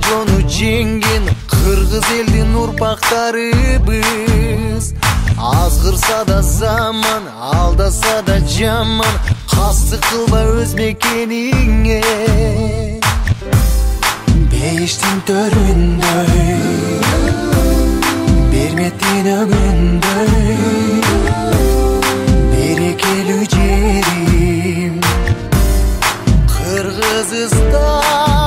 жonu жеңген кыргыз элдин урпактарыбыз. Азгырса да заман, алдаса да жаман, кастык кылба өз мекениңе. Бейиштин төрүндөй, берметтин өгүндөй, берекелүү жерим Кыргызстан.